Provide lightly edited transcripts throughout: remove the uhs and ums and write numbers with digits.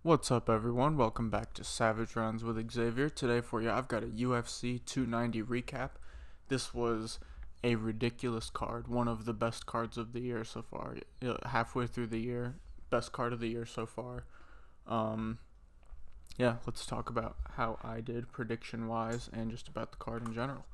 What's up, everyone? Welcome back to Savage Rounds with Xavier. Today for you, I've got a UFC 290 recap. This was a ridiculous card, one of the best cards of the year so far. Halfway through the year, best card of the year so far. Um, let's talk about how I did prediction-wise and just about the card in general.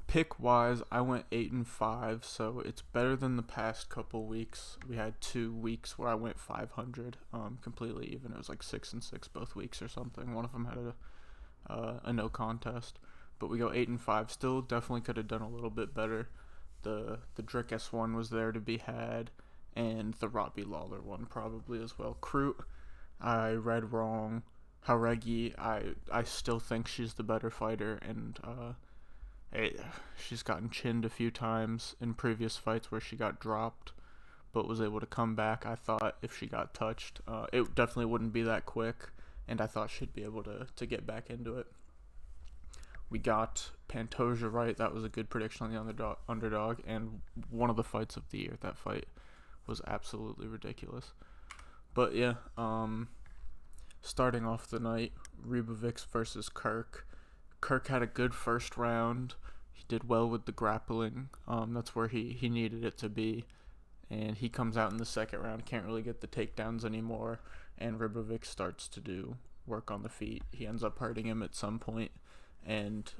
Pick wise, I went 8-5, so it's better than the past couple weeks. We had 2 weeks where I went 500, completely even. It was like 6-6 both weeks or something. One of them had a no contest, but we go 8-5. Still, definitely could have done a little bit better. The Drick S1 was there to be had, and the Robbie Lawler one probably as well. Crute, I read wrong. Haregi, I still think she's the better fighter, and she's gotten chinned a few times in previous fights where she got dropped, but was able to come back. I thought if she got touched, it definitely wouldn't be that quick, and I thought she'd be able to get back into it. We got Pantoja right. That was a good prediction on the underdog, and one of the fights of the year. That fight was absolutely ridiculous. But yeah, starting off the night, Ribovics versus Kirk. Kirk had a good first round. He did well with the grappling. That's where he needed it to be. And he comes out in the second round, can't really get the takedowns anymore. And Ribovic starts to do work on the feet. He ends up hurting him at some point and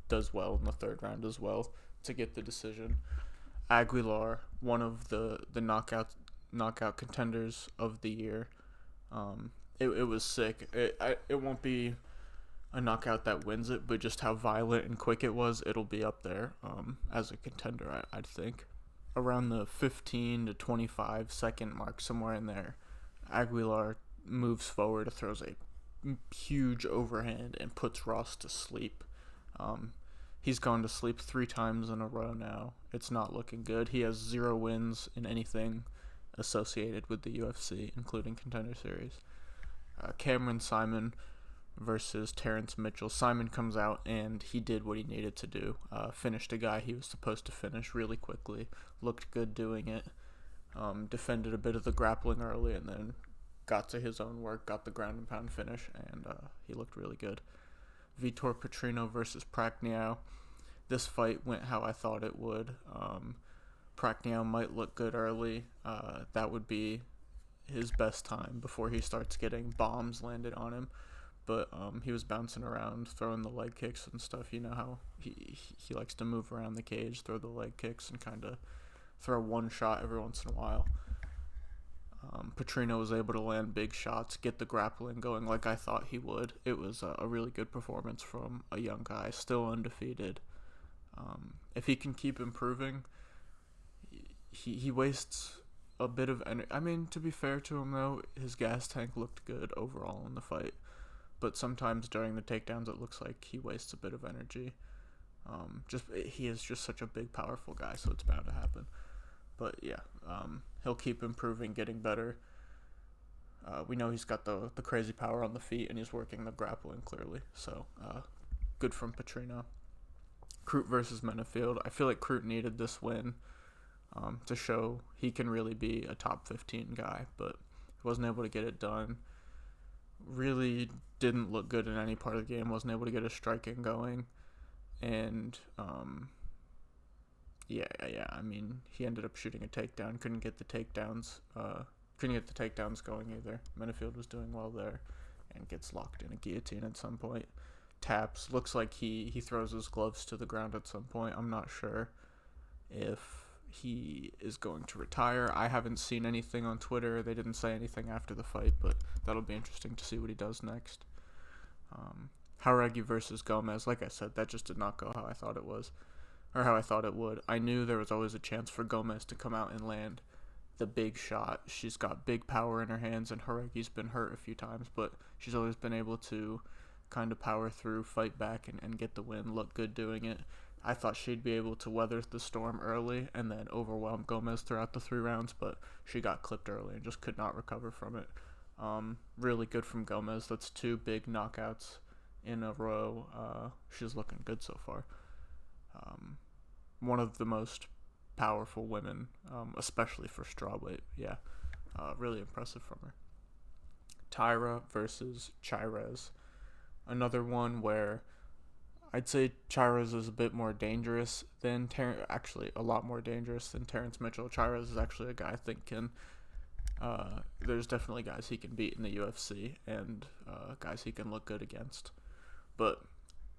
does well in the third round as well to get the decision. Aguilar, one of the knockout contenders of the year. It was sick. It won't be a knockout that wins it, but just how violent and quick it was, it'll be up there as a contender, I'd think. Around the 15 to 25 second mark, somewhere in there, Aguilar moves forward, throws a huge overhand, and puts Ross to sleep. He's gone to sleep 3 times in a row now. It's not looking good. He has 0 wins in anything associated with the UFC, including Contender Series. Cameron Simon versus Terrence Mitchell. Simon comes out and he did what he needed to do. Finished a guy he was supposed to finish really quickly. Looked good doing it. Defended a bit of the grappling early and then got to his own work, got the ground and pound finish, and he looked really good. Vitor Petrino versus Prachnio. This fight went how I thought it would. Prachnio might look good early. That would be his best time before he starts getting bombs landed on him. But he was bouncing around, throwing the leg kicks and stuff. You know how he likes to move around the cage, throw the leg kicks, and kind of throw one shot every once in a while. Petrino was able to land big shots, get the grappling going like I thought he would. It was a really good performance from a young guy, still undefeated. If he can keep improving, he wastes a bit of energy. I mean, to be fair to him, though, his gas tank looked good overall in the fight. But sometimes during the takedowns, it looks like he wastes a bit of energy. He is just such a big, powerful guy, so it's bound to happen. But yeah, he'll keep improving, getting better. We know he's got the crazy power on the feet, and he's working the grappling clearly. So good from Petrino. Crute versus Menafield. I feel like Crute needed this win to show he can really be a top 15 guy, but he wasn't able to get it done. Really didn't look good in any part of the game. Wasn't able to get a striking going, and I mean, he ended up shooting a takedown. Couldn't get the takedowns. Going either. Menafield was doing well there, and gets locked in a guillotine at some point. Taps. Looks like he throws his gloves to the ground at some point. I'm not sure if he is going to retire. I haven't seen anything on Twitter. They didn't say anything after the fight, but that'll be interesting to see what he does next. Haregi versus Gomez. Like I said, that just did not go how I thought it was, or how I thought it would. I knew there was always a chance for Gomez to come out and land the big shot. She's got big power in her hands, and Haregi's been hurt a few times, but she's always been able to kind of power through, fight back, and get the win, look good doing it. I thought she'd be able to weather the storm early and then overwhelm Gomez throughout the 3 rounds, but she got clipped early and just could not recover from it. Really good from Gomez. That's 2 big knockouts in a row. She's looking good so far. One of the most powerful women, especially for strawweight. Yeah, Really impressive from her. Tyra versus Chirez. Another one where I'd say Chirez is a bit more dangerous than actually a lot more dangerous than Terrence Mitchell. Chirez is actually a guy I think can. There's definitely guys he can beat in the UFC and guys he can look good against. But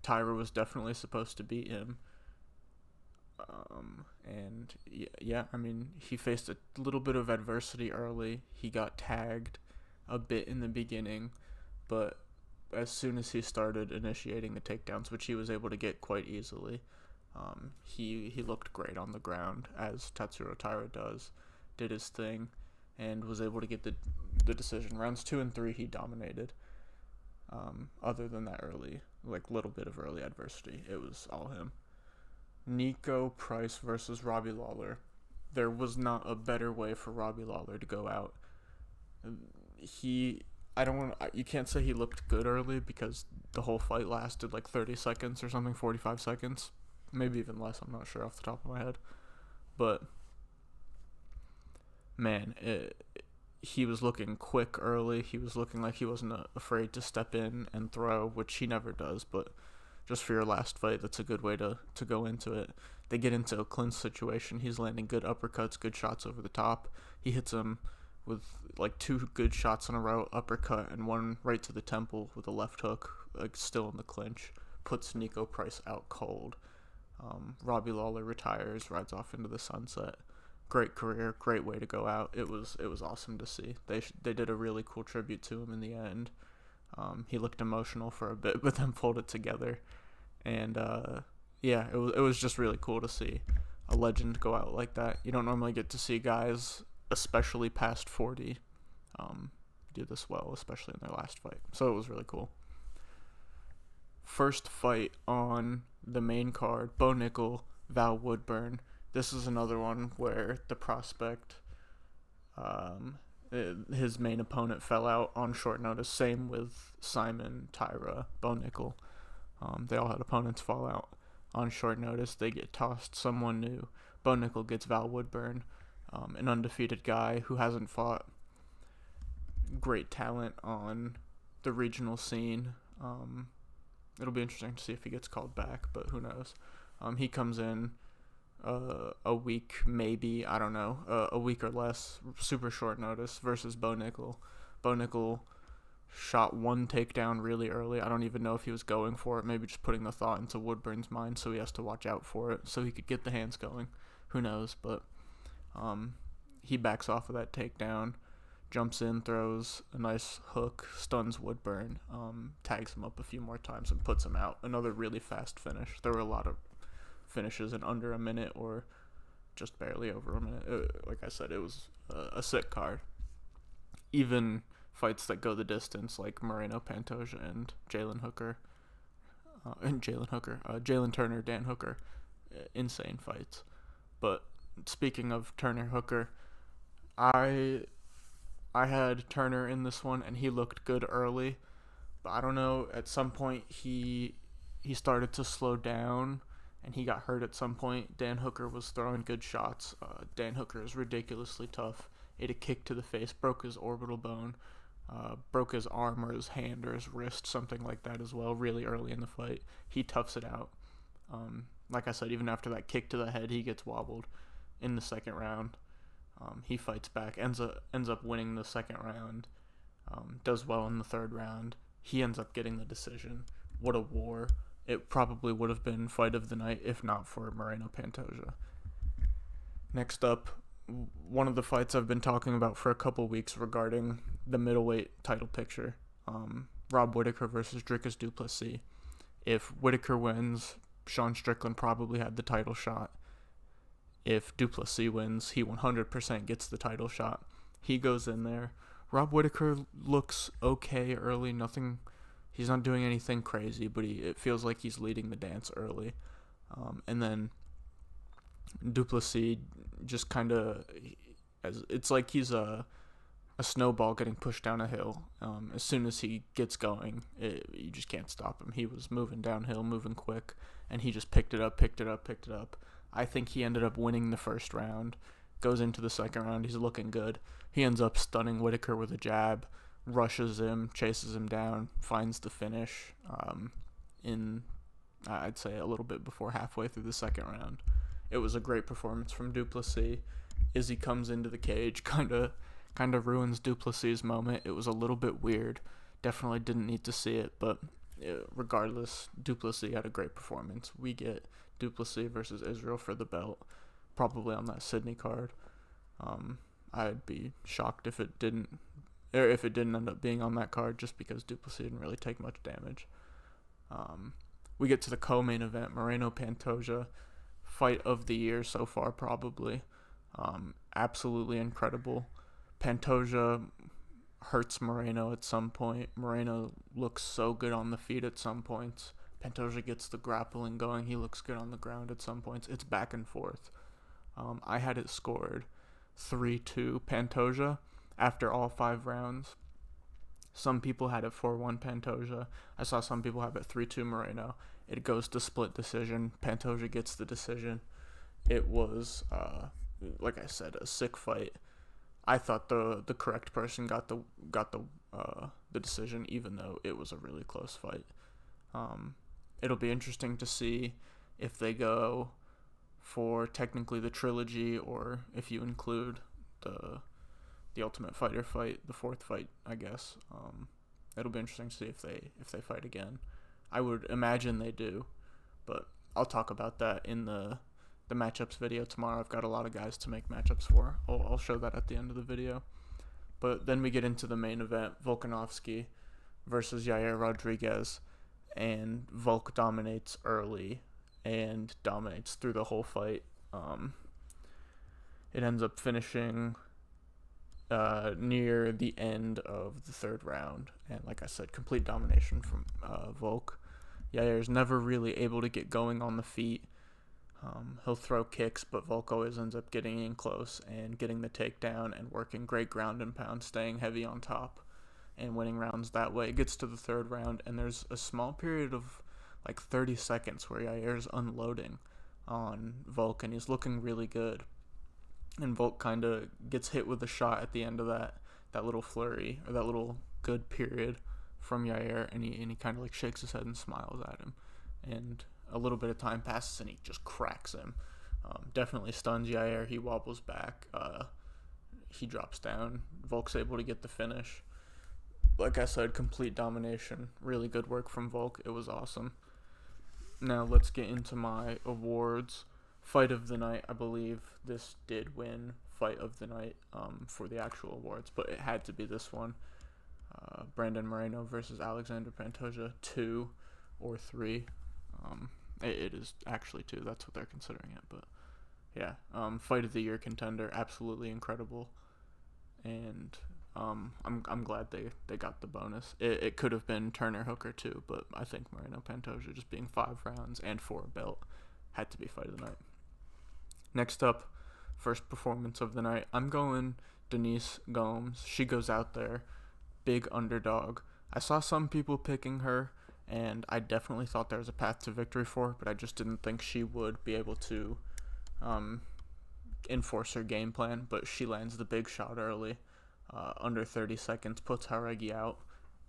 Tyra was definitely supposed to beat him. And yeah, I mean, he faced a little bit of adversity early. He got tagged a bit in the beginning, but as soon as he started initiating the takedowns, which he was able to get quite easily, he looked great on the ground, as Tatsuro Taira did his thing, and was able to get the decision. Rounds 2 and 3, he dominated. Other than that little bit of early adversity, it was all him. Nico Price versus Robbie Lawler. There was not a better way for Robbie Lawler to go out. You can't say he looked good early because the whole fight lasted like 30 seconds or something, 45 seconds. Maybe even less, I'm not sure off the top of my head. But, man, he was looking quick early. He was looking like he wasn't afraid to step in and throw, which he never does, but just for your last fight, that's a good way to go into it. They get into a clinch situation. He's landing good uppercuts, good shots over the top. He hits him with like 2 good shots in a row, uppercut, and one right to the temple with a left hook, like still in the clinch. Puts Nico Price out cold. Robbie Lawler retires, rides off into the sunset. Great career, great way to go out. It was awesome to see. They did a really cool tribute to him in the end. He looked emotional for a bit, but then pulled it together. And yeah, it was just really cool to see a legend go out like that. You don't normally get to see guys, especially past 40, do this well, especially in their last fight. So it was really cool. First fight on the main card, Bo Nickel, Val Woodburn. This is another one where the prospect, his main opponent fell out on short notice. Same with Simon, Tyra, Bo Nickel. They all had opponents fall out on short notice. They get tossed someone new. Bo Nickel gets Val Woodburn, an undefeated guy who hasn't fought. Great talent on the regional scene. It'll be interesting to see if he gets called back, but who knows. He comes in a week, maybe, I don't know, a week or less, super short notice, versus Bo Nickel. Bo Nickel shot one takedown really early. I don't even know if he was going for it, maybe just putting the thought into Woodburn's mind so he has to watch out for it, so he could get the hands going. Who knows, but he backs off of that takedown, jumps in, throws a nice hook, stuns Woodburn, tags him up a few more times and puts him out. Another really fast finish. There were a lot of finishes in under a minute or just barely over a minute. Like I said, it was a sick card. Even fights that go the distance, like Moreno Pantoja and Jalen Turner, Dan Hooker, insane fights. But speaking of Turner Hooker, I had Turner in this one, and he looked good early, but I don't know, at some point he started to slow down, and he got hurt at some point. Dan Hooker was throwing good shots. Dan Hooker is ridiculously tough. Ate a kick to the face, broke his orbital bone, broke his arm or his hand or his wrist, something like that as well, really early in the fight. He toughs it out. Like I said, even after that kick to the head, he gets wobbled in the second round. He fights back, ends up winning the second round, does well in the third round. He ends up getting the decision. What a war. It probably would have been fight of the night if not for Moreno Pantoja. Next up, one of the fights I've been talking about for a couple weeks regarding the middleweight title picture. Rob Whittaker versus Dricus du Plessis. If Whittaker wins, Sean Strickland probably had the title shot. If du Plessis wins, he 100% gets the title shot. He goes in there. Rob Whittaker looks okay early. He's not doing anything crazy, but it feels like he's leading the dance early. And then du Plessis just kind of, it's like he's a snowball getting pushed down a hill. As soon as he gets going, you just can't stop him. He was moving downhill, moving quick, and he just picked it up. I think he ended up winning the first round, Goes into the second round. He's looking good. He ends up stunning Whitaker with a jab, rushes him, chases him down, finds the finish in, I'd say, a little bit before halfway through the second round. It was a great performance from Duplessis. Izzy comes into the cage, kind of ruins Duplessis' moment. It was a little bit weird. Definitely didn't need to see it, but regardless, Duplessis had a great performance. We get Duplessis versus Israel for the belt, probably on that Sydney card. I'd be shocked if it didn't end up being on that card, just because Duplessis didn't really take much damage. We get to the co-main event, Moreno-Pantoja, fight of the year so far, probably. Absolutely incredible. Pantoja hurts Moreno at some point. Moreno looks so good on the feet at some points. Pantoja gets the grappling going. He looks good on the ground at some points. It's back and forth. I had it scored 3-2 Pantoja after all 5 rounds. Some people had it 4-1 Pantoja. I saw some people have it 3-2 Moreno. It goes to split decision. Pantoja gets the decision. It was, like I said, a sick fight. I thought the correct person got the decision, even though it was a really close fight. It'll be interesting to see if they go for technically the trilogy, or if you include the Ultimate Fighter fight, the 4th fight, I guess. It'll be interesting to see if they fight again. I would imagine they do, but I'll talk about that in the matchups video tomorrow. I've got a lot of guys to make matchups for. I'll show that at the end of the video. But then we get into the main event, Volkanovski versus Yair Rodriguez, and Volk dominates early and dominates through the whole fight. It ends up finishing near the end of the 3rd round, and like I said, complete domination from Volk. Yair's never really able to get going on the feet. He'll throw kicks, but Volk always ends up getting in close and getting the takedown and working great ground and pound, staying heavy on top and winning rounds that way. It gets to the 3rd round, and there's a small period of like 30 seconds where Yair's unloading on Volk, and he's looking really good. And Volk kind of gets hit with a shot at the end of that little flurry, or that little good period from Yair, and he kind of like shakes his head and smiles at him. And a little bit of time passes, and he just cracks him. Definitely stuns Yair. He wobbles back. He drops down. Volk's able to get the finish. Like I said, complete domination. Really good work from Volk. It was awesome. Now let's get into my awards. Fight of the night, I believe this did win Fight of the Night for the actual awards, but it had to be this one. Brandon Moreno versus Alexander Pantoja, 2 or 3. It is actually 2. That's what they're considering it. But yeah, Fight of the Year contender, absolutely incredible, and I'm glad they got the bonus. It could have been Turner Hooker too, but I think Moreno Pantoja, just being 5 rounds and for a belt, had to be Fight of the Night. Next up, first performance of the night. I'm going Denise Gomes. She goes out there, big underdog. I saw some people picking her, and I definitely thought there was a path to victory for her, but I just didn't think she would be able to enforce her game plan. But she lands the big shot early, under 30 seconds, puts Jauregui out.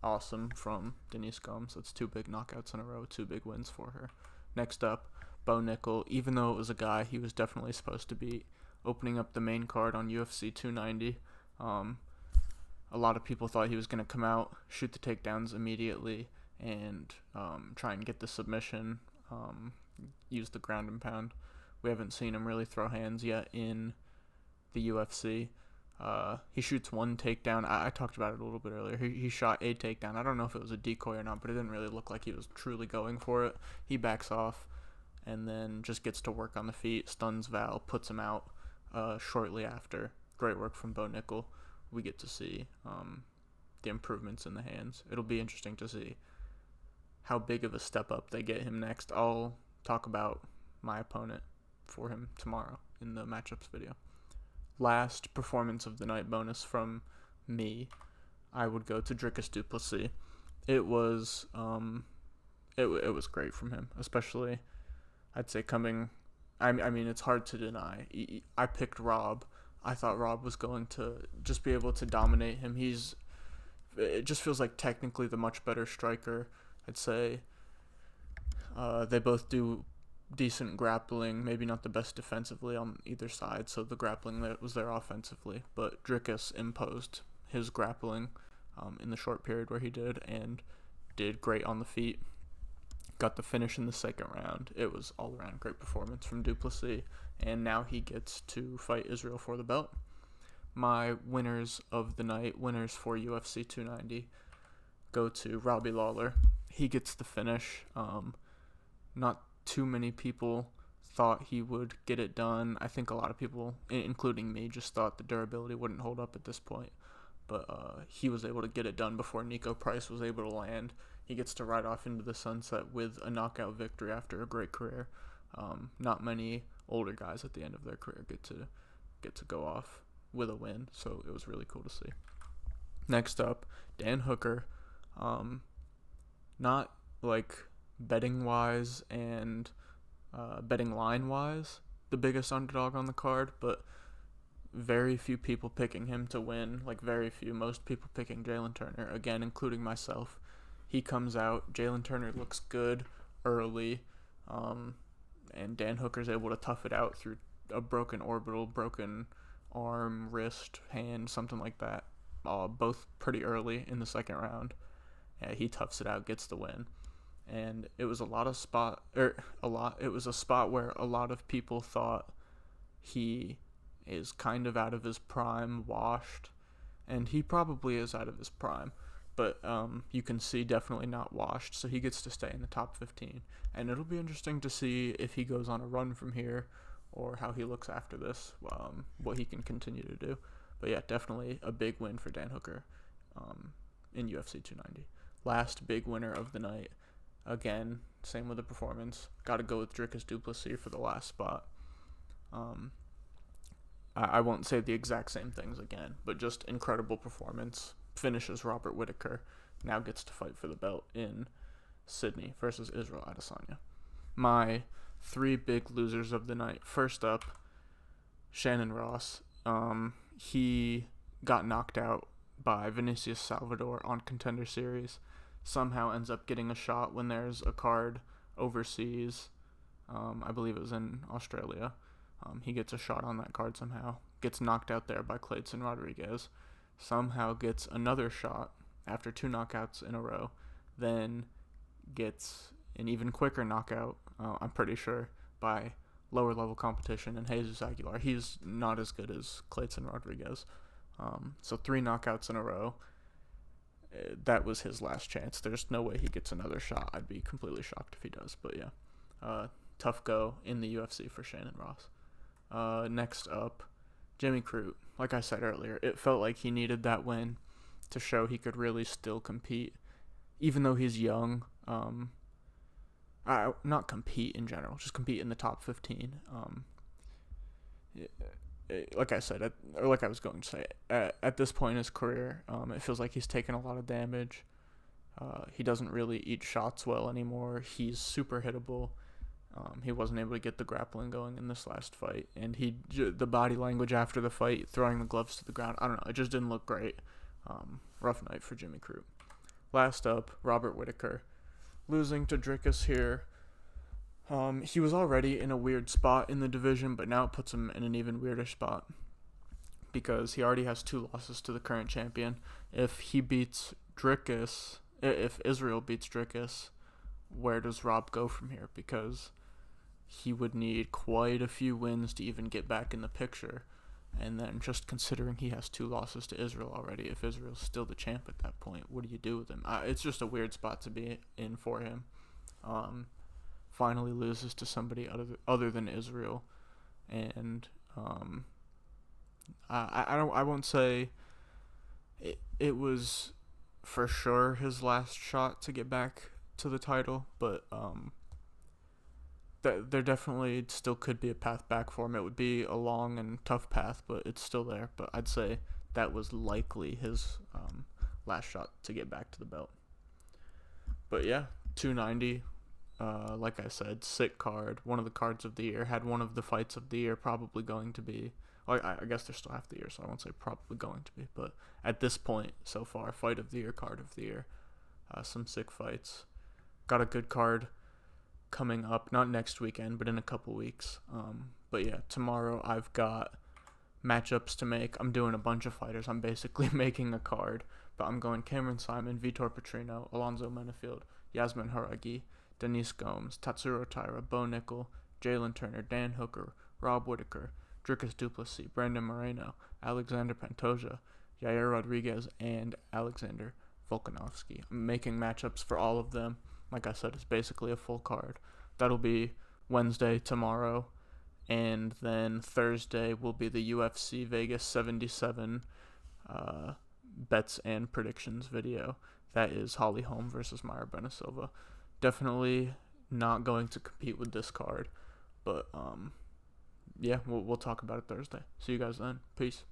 Awesome from Denise Gomes. That's 2 big knockouts in a row, 2 big wins for her. Next up, Bo Nickel. Even though it was a guy he was definitely supposed to beat, opening up the main card on UFC 290. A lot of people thought he was going to come out, shoot the takedowns immediately, and try and get the submission, use the ground and pound. We haven't seen him really throw hands yet in the UFC. He shoots 1 takedown. I talked about it a little bit earlier. He shot a takedown. I don't know if it was a decoy or not, but it didn't really look like he was truly going for it. He backs off and then just gets to work on the feet, stuns Val, puts him out shortly after. Great work from Bo Nickel. We get to see the improvements in the hands. It'll be interesting to see how big of a step up they get him next. I'll talk about my opponent for him tomorrow in the matchups video. Last performance of the night bonus from me, I would go to Dricus du Plessis. It was it was great from him, especially I'd say coming. I mean, it's hard to deny. I picked Rob I thought Rob was going to just be able to dominate him. It just feels like technically the much better striker. I'd say they both do decent grappling, maybe not the best defensively on either side, so the grappling that was there offensively. But Dricus imposed his grappling in the short period where he did, and did great on the feet. Got the finish in the second round. It was all around great performance from Duplessis, and now he gets to fight Israel for the belt. My winners of the night, winners for UFC 290, go to Robbie Lawler. He gets the finish. Not too many people thought he would get it done. I think a lot of people, including me, just thought the durability wouldn't hold up at this point. But he was able to get it done before Nico Price was able to land. He gets to ride off into the sunset with a knockout victory after a great career. Not many older guys at the end of their career get to go off with a win, so it was really cool to see. Next up, Dan Hooker. Not like betting wise and betting line wise the biggest underdog on the card, but very few people picking him to win. Like very few. Most people picking Jalen Turner, again including myself. He comes out, Jalen Turner looks good early, and Dan Hooker's able to tough it out through a broken orbital, broken arm, wrist, hand, something like that, both pretty early in the second round. He toughs it out, gets the win. And it was a spot where a lot of people thought he is kind of out of his prime, washed, and he probably is out of his prime, but you can see definitely not washed, so he gets to stay in the top 15, and it'll be interesting to see if he goes on a run from here or how he looks after this, what he can continue to do. But yeah, definitely a big win for Dan Hooker in UFC 290. Last big winner of the night. Again, same with the performance. Got to go with Dricus Duplessis for the last spot. I won't say the exact same things again, but just incredible performance. Finishes Robert Whittaker. Now gets to fight for the belt in Sydney versus Israel Adesanya. My three big losers of the night. First up, Shannon Ross. He got knocked out by Vinicius Salvador on Contender Series. Somehow ends up getting a shot when there's a card overseas. I believe it was in Australia. He gets a shot on that card somehow. Gets knocked out there by Clayton Rodriguez. Somehow gets another shot after 2 knockouts in a row. Then gets an even quicker knockout, I'm pretty sure, by lower level competition in Jesus Aguilar. He's not as good as Clayton Rodriguez. So 3 knockouts in a row. That was his last chance. There's no way he gets another shot. I'd be completely shocked if he does. But yeah, tough go in the UFC for Shannon Ross. Next up, Jimmy Crute. Like I said earlier, it felt like he needed that win to show he could really still compete, even though he's young. Not compete in general, just compete in the top 15. Like I said, or like I was going to say, at this point in his career, it feels like he's taken a lot of damage. He doesn't really eat shots well anymore. He's super hittable. He wasn't able to get the grappling going in this last fight, and the body language after the fight, throwing the gloves to the ground, I don't know, it just didn't look great. Rough night for Jimmy Crute. Last up, Robert Whittaker, losing to Dricus here. He was already in a weird spot in the division, but now it puts him in an even weirder spot because he already has 2 losses to the current champion. If Israel beats Dricus, where does Rob go from here? Because he would need quite a few wins to even get back in the picture. And then just considering he has 2 losses to Israel already, if Israel's still the champ at that point, what do you do with him? It's just a weird spot to be in for him. Finally loses to somebody other than Israel, and I won't say it was for sure his last shot to get back to the title, but there definitely still could be a path back for him. It would be a long and tough path, but it's still there. But I'd say that was likely his last shot to get back to the belt. But yeah, 290. Like I said, sick card. One of the cards of the year. Had one of the fights of the year probably going to be, Well, I guess they're still half the year, so I won't say probably going to be. But at this point, so far, fight of the year, card of the year, some sick fights. Got a good card coming up, not next weekend, but in a couple weeks. But yeah, tomorrow I've got matchups to make. I'm doing a bunch of fighters. I'm basically making a card, but I'm going Cameron Simon, Vitor Petrino, Alonzo Menafield, Yasmin Haragi, Denise Gomes, Tatsuro Taira, Bo Nickel, Jalen Turner, Dan Hooker, Rob Whitaker, Dricus Duplessis, Brandon Moreno, Alexander Pantoja, Yair Rodriguez, and Alexander Volkanovski. I'm making matchups for all of them. Like I said, it's basically a full card. That'll be Wednesday, tomorrow, and then Thursday will be the UFC Vegas 77 bets and predictions video. That is Holly Holm versus Mayra Benasilva. Definitely not going to compete with this card, but yeah, we'll talk about it Thursday. See you guys then. Peace.